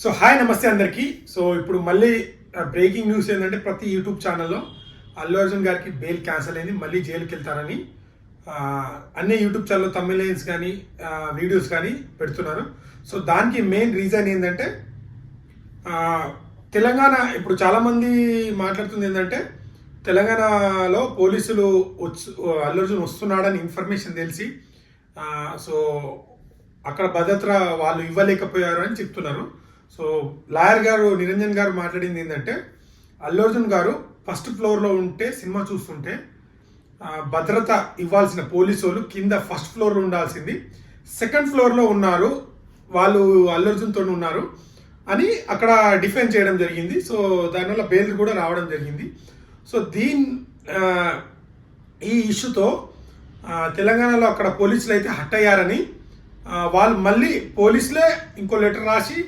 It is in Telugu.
సో హాయ్ నమస్తే అందరికీ. సో ఇప్పుడు మళ్ళీ బ్రేకింగ్ న్యూస్ ఏంటంటే ప్రతి యూట్యూబ్ ఛానల్లో అల్లు అర్జున్ గారికి బెయిల్ క్యాన్సిల్ అయింది, మళ్ళీ జైలుకి వెళ్తారని అన్ని యూట్యూబ్ ఛానల్లో తమిళైన్స్ కానీ వీడియోస్ కానీ పెడుతున్నారు. సో దానికి మెయిన్ రీజన్ ఏంటంటే తెలంగాణ ఇప్పుడు చాలామంది మాట్లాడుతుంది ఏంటంటే తెలంగాణలో పోలీసులు అల్లు అర్జున్ వస్తున్నాడని ఇన్ఫర్మేషన్ తెలిసి సో అక్కడ భద్రత వాళ్ళు ఇవ్వలేకపోయారు అని చెప్తున్నారు. సో లాయర్ గారు నిరంజన్ గారు మాట్లాడింది ఏంటంటే అల్లు అర్జున్ గారు ఫస్ట్ ఫ్లోర్లో ఉంటే సినిమా చూస్తుంటే భద్రత ఇవ్వాల్సిన పోలీసు వాళ్ళు కింద ఫస్ట్ ఫ్లోర్లో ఉండాల్సింది సెకండ్ ఫ్లోర్లో ఉన్నారు, వాళ్ళు అల్లు అర్జున్తో ఉన్నారు అని అక్కడ డిఫెండ్ చేయడం జరిగింది. సో దానివల్ల బెయిల్ కూడా రావడం జరిగింది. సో ఈ ఇష్యూతో తెలంగాణలో అక్కడ పోలీసులు అయితే హట్ అయ్యారని వాళ్ళు మళ్ళీ పోలీసులే ఇంకో లెటర్ రాసి